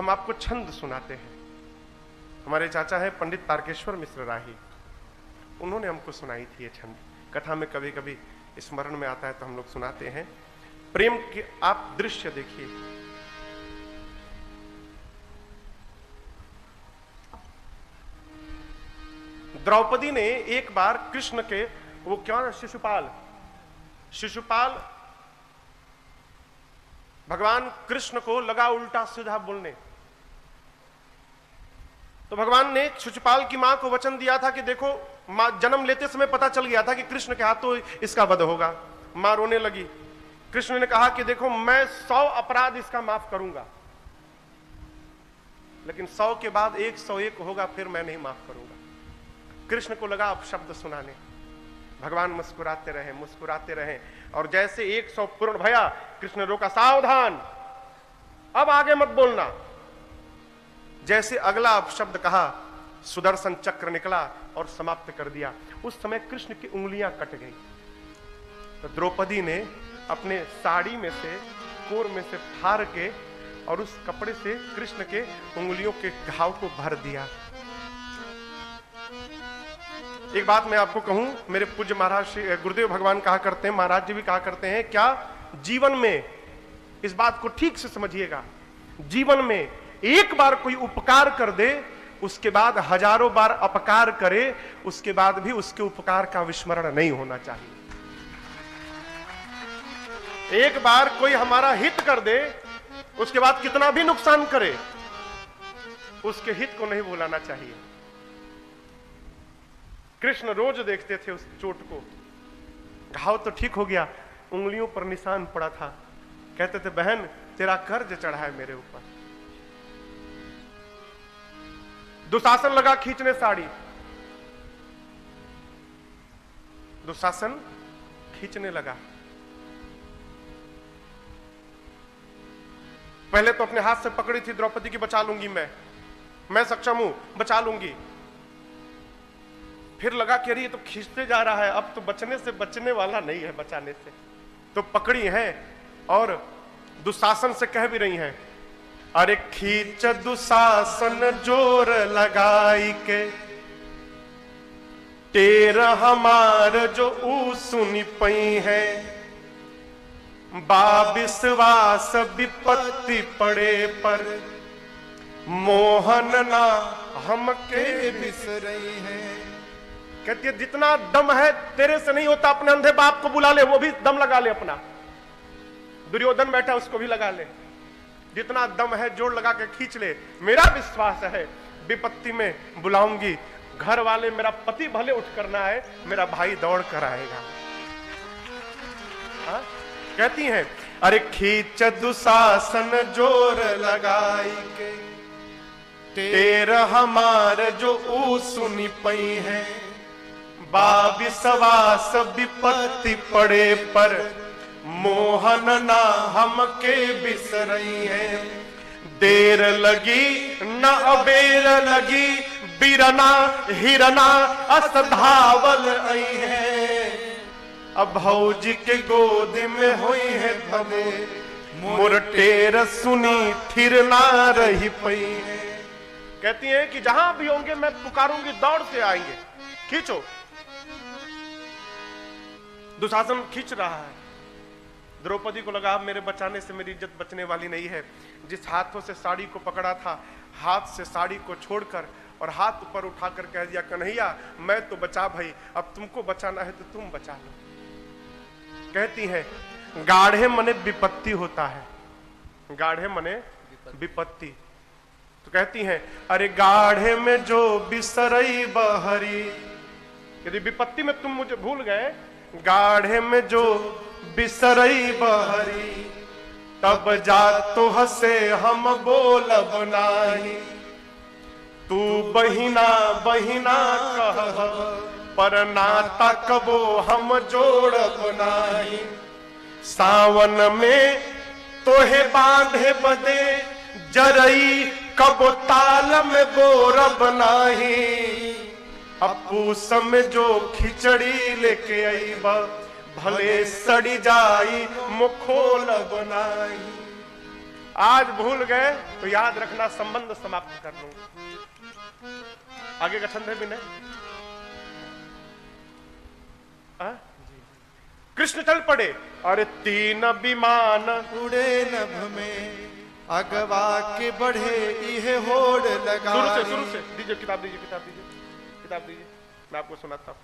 हम आपको छंद सुनाते हैं। हमारे चाचा है पंडित तारकेश्वर मिश्र राही, उन्होंने हमको सुनाई थी ये छंद। कथा में कभी कभी स्मरण में आता है तो हम लोग सुनाते हैं। प्रेम के आप दृश्य देखिए। द्रौपदी ने एक बार कृष्ण के, वो क्या, शिशुपाल भगवान कृष्ण को लगा उल्टा सीधा बोलने, तो भगवान ने शिशुपाल की मां को वचन दिया था कि देखो, मां जन्म लेते समय पता चल गया था कि कृष्ण के हाथों इसका वध होगा। मां रोने लगी। कृष्ण ने कहा कि देखो, मैं 100 अपराध इसका माफ करूंगा, लेकिन 100 के बाद 101 होगा, फिर मैं नहीं माफ करूंगा। कृष्ण को लगा अपशब्द सुनाने। भगवान मुस्कुराते रहे, मुस्कुराते रहे, और जैसे 100 पूर्ण भया, कृष्ण रोका, सावधान, अब आगे मत बोलना। जैसे अगला अपशब्द कहा, सुदर्शन चक्र निकला और समाप्त कर दिया। उस समय कृष्ण की उंगलियां कट गई। तो द्रौपदी ने अपने साड़ी में से, कोर में से फाड़ के और उस कपड़े से कृष्ण के उंगलियों के घाव को भर दिया। एक बात मैं आपको कहूं, मेरे पूज्य महाराज गुरुदेव भगवान कहा करते हैं, महाराज जी भी कहा करते हैं, क्या जीवन में, इस बात को ठीक से समझिएगा, जीवन में एक बार कोई उपकार कर दे, उसके बाद हजारों बार अपकार करे, उसके बाद भी उसके उपकार का विस्मरण नहीं होना चाहिए। एक बार कोई हमारा हित कर दे, उसके बाद कितना भी नुकसान करे, उसके हित को नहीं भुलाना चाहिए। कृष्ण रोज देखते थे उस चोट को। घाव तो ठीक हो गया, उंगलियों पर निशान पड़ा था। कहते थे, बहन तेरा कर्ज चढ़ा है मेरे ऊपर। दुशासन लगा खींचने साड़ी, दुशासन खींचने लगा। पहले तो अपने हाथ से पकड़ी थी द्रौपदी की, बचा लूंगी मैं सक्षम हूं, बचा लूंगी। फिर लगा कि अरे ये तो खींचते जा रहा है, अब तो बचने से बचने वाला नहीं है, बचाने से। तो पकड़ी है और दुशासन से कह भी रही हैं, अरे खींच दुशासन जोर लगाई के, टेर हमार जो ऊ सुनी पई है, बा विश्वास विपत्ति पड़े पर, मोहन ना हमके बिसरई है। कहती है, जितना दम है तेरे से नहीं होता, अपने अंधे बाप को बुला ले, वो भी दम लगा ले अपना। दुर्योधन बैठा, उसको भी लगा ले। जितना दम है जोर लगा के खींच ले। मेरा विश्वास है विपत्ति में बुलाऊंगी, घर वाले, मेरा पति भले उठ करना है, मेरा भाई दौड़ कर आएगा। हा? कहती हैं, अरे खींच दुशासन जोर लगाई के, तेर हमार जो ऊ सुनी पई है, बा विश्वास विपत्ति पड़े पर, मोहन ना हमके बिसरई है। देर लगी न अबेर लगी, बिरना हिरना अस धावल आई है। अब भौजी के गोद में हुई है भले, मुरटेर सुनी थिर ना रही पई है। कहती है कि जहां भी होंगे मैं पुकारूंगी, दौड़ से आएंगे, खींचो। दुशासन खींच रहा है। द्रौपदी को लगा, मेरे बचाने से मेरी इज्जत बचने वाली नहीं है। जिस हाथों से साड़ी को पकड़ा था, हाथ से साड़ी को छोड़कर और हाथ ऊपर उठाकर कह दिया, कन्हैया मैं तो बचा भाई, अब तुमको बचाना है तो तुम बचा लो। कहती है, गाढ़े मने विपत्ति होता है, गाढ़े मने विपत्ति। तो कहती हैं, अरे गाढ़े में जो बिसरई बहरी, यदि विपत्ति में तुम मुझे भूल गए, गाढ़े में जो बिसरई बहरी, तब जा तो हसे हम बोलब नाही। तू बहिना बहिना कह, पर नाता कबो हम जोड़ब नाही। सावन में तोहे बांधे बदे, जरई कबो ताल में बोरब नाही। अपूस में जो खिचड़ी लेके आईबा, भले सड़ी जाई मुखोल बनाई। आज भूल गए तो याद रखना संबंध समाप्त कर लूंगा। आगे का छंद है भी नहीं। कृष्ण चल पड़े, अरे 3 विमान उड़े नभ में, अगवा के बढ़े इहे होड़ लगा। शुरू से दीजिए, किताब दीजिए, किताब दीजिए, किताब दीजिए, मैं आपको सुनाता हूं।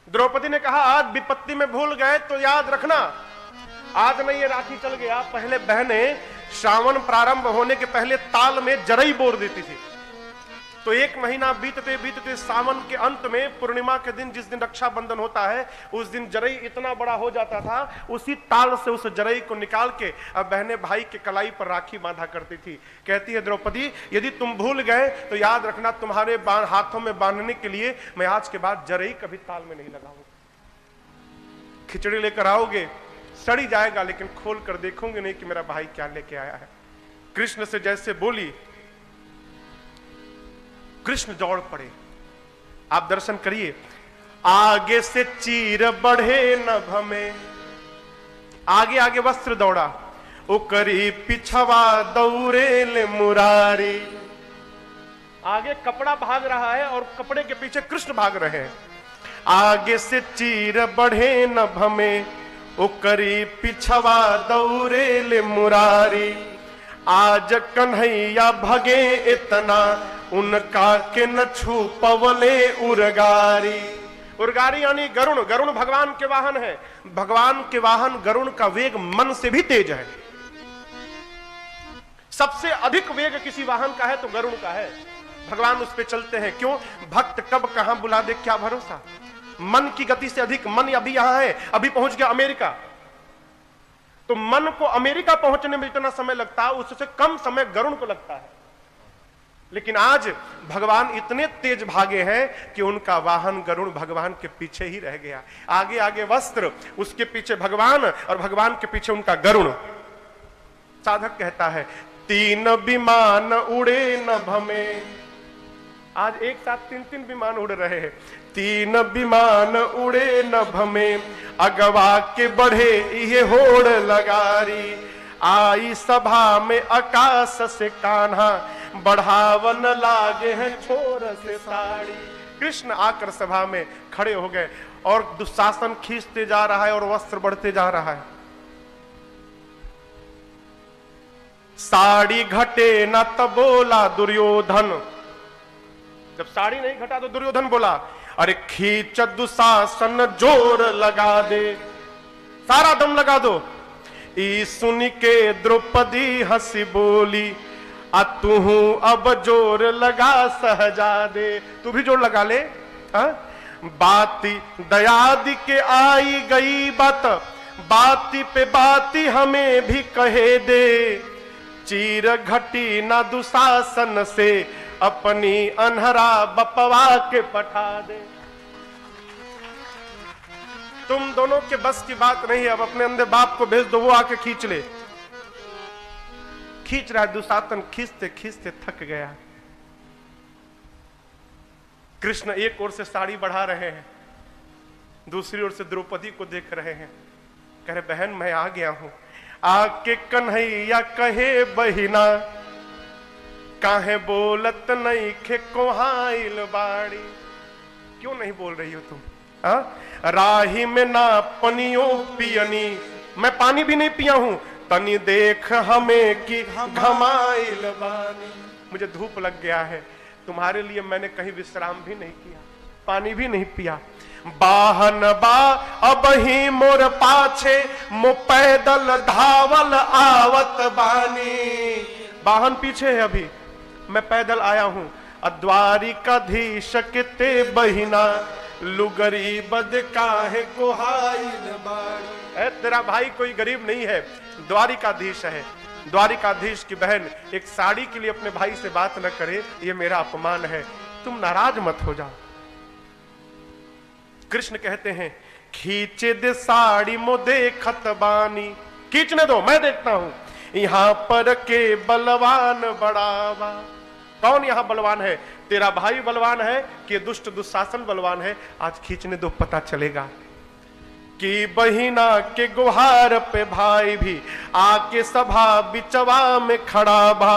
द्रौपदी ने कहा आज विपत्ति में भूल गए तो याद रखना, आज नहीं ये राखी चल गया। पहले बहनें श्रावण प्रारंभ होने के पहले ताल में जरई बोर देती थी, तो 1 महीना बीतते बीतते सावन के अंत में पूर्णिमा के दिन, जिस दिन रक्षाबंधन होता है, उस दिन जरई इतना बड़ा हो जाता था, उसी ताल से उस जरई को निकाल के अब बहनें भाई के कलाई पर राखी बांधा करती थी। कहती है द्रौपदी, यदि तुम भूल गए तो याद रखना तुम्हारे हाथों में बांधने के लिए मैं आज के बाद जरई कभी ताल में नहीं लगाऊंगा। खिचड़ी लेकर आओगे, सड़ी जाएगा, लेकिन खोल कर देखोगे नहीं कि मेरा भाई क्या लेके आया है। कृष्ण से जैसे बोली, कृष्ण दौड़ पड़े। आप दर्शन करिए, आगे से चीर बढ़े नभ में, आगे आगे वस्त्र दौड़ा, उकरी पिछवा दौरे ले मुरारी। आगे कपड़ा भाग रहा है और कपड़े के पीछे कृष्ण भाग रहे हैं। आगे से चीर बढ़े नभ में, उकरी पिछवा दौरे ले मुरारी। आज कन्हैया भगे इतना, उनका के न छू पवले उरगारी। उरगारी यानी गरुण। गरुण भगवान के वाहन है। भगवान के वाहन गरुण का वेग मन से भी तेज है। सबसे अधिक वेग किसी वाहन का है तो गरुण का है। भगवान उस पे चलते हैं। क्यों? भक्त कब कहां बुला दे क्या भरोसा। मन की गति से अधिक। मन अभी यहां है, अभी पहुंच गया अमेरिका, तो मन को अमेरिका पहुंचने में जितना समय लगता है उससे कम समय गरुण को लगता है। लेकिन आज भगवान इतने तेज भागे हैं कि उनका वाहन गरुण भगवान के पीछे ही रह गया। आगे आगे वस्त्र, उसके पीछे भगवान और भगवान के पीछे उनका गरुण। साधक कहता है 3 विमान उड़े नभ में। आज एक साथ 3 विमान उड़ रहे हैं। 3 विमान उड़े नभ में, अगवा के बढ़े ये होड़ लगारी। आई सभा में आकाश से कान्हा, बढ़ावन लागे हैं छोर से साड़ी। कृष्ण आकर सभा में खड़े हो गए और दुशासन खींचते जा रहा है और वस्त्र बढ़ते जा रहा है। साड़ी घटे न तब बोला दुर्योधन। जब साड़ी नहीं घटा तो दुर्योधन बोला, अरे खींच दुशासन जोर लगा दे, सारा दम लगा दो। ई सुन के द्रौपदी हंसी बोली, आ तू अब जोर लगा सहजादे। तू भी जोर लगा ले। बाती दयादि के आई गई बात, बाती पे बाती हमें भी कहे दे। चीर घटी ना दुशासन से, अपनी अनहरा बपवा के पठा दे। तुम दोनों के बस की बात नहीं है, अब अपने अंदर बाप को भेज दो, वो आके खींच ले। खींच रहा है दुशासन, खींचते खींचते थक गया। कृष्ण एक ओर से साड़ी बढ़ा रहे हैं, दूसरी ओर से द्रौपदी को देख रहे हैं। कह रहे बहन मैं आ गया हूं। आके कन्हैया कहे बहिना, काहे बोलत नहीं खे कोहाइल बाड़ी। क्यों नहीं बोल रही हो तुम? राही में ना पनियो पियनी, मैं पानी भी नहीं पिया हूं। तनी देख हमें कि घमाइल बानी। मुझे धूप लग गया है, तुम्हारे लिए मैंने कहीं विश्राम भी नहीं किया, पानी भी नहीं पिया। बाहन बा अब ही मोर पाछे, मो पैदल धावल आवत बानी। वाहन पीछे है, अभी मैं पैदल आया हूं। द्वारिकाधीश किते बहिना, लुगरी बद काहे कोहाइल बाड़ी। तेरा भाई कोई गरीब नहीं है, द्वारिकाधीश है। द्वारिकाधीश की बहन एक साड़ी के लिए अपने भाई से बात न करे, ये मेरा अपमान है। तुम नाराज मत हो जाओ। कृष्ण कहते हैं खींचे दे साड़ी मो देखत बानी। खींचने दो, मैं देखता हूं। यहां पर के बलवान बढ़ावा। कौन यहां बलवान है? तेरा भाई बलवान है कि दुष्ट दुशासन बलवान है? आज खींचने दो, पता चलेगा। कि बहिना के गुहार पे भाई भी आके सभा बिचवा में खड़ा भा।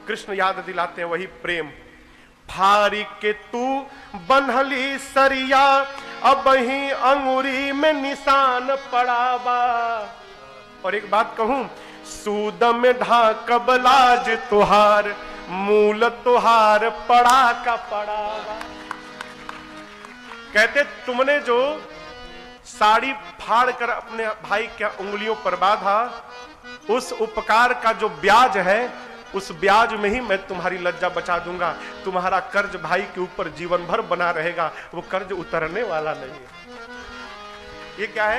कृष्ण याद दिलाते हैं वही प्रेम। फारी के तू बन्हली सरिया अब ही अंगुरी में निशान पड़ा बा। और एक बात कहूं, सूद में ढाकब लाज तुहार मूल तुहार पड़ा का पड़ा बा। कहते तुमने जो साड़ी फाड़ कर अपने भाई के उंगलियों पर बांधा, उस उपकार का जो ब्याज है, उस ब्याज में ही मैं तुम्हारी लज्जा बचा दूंगा। तुम्हारा कर्ज भाई के ऊपर जीवन भर बना रहेगा, वो कर्ज उतरने वाला नहीं है। ये क्या है?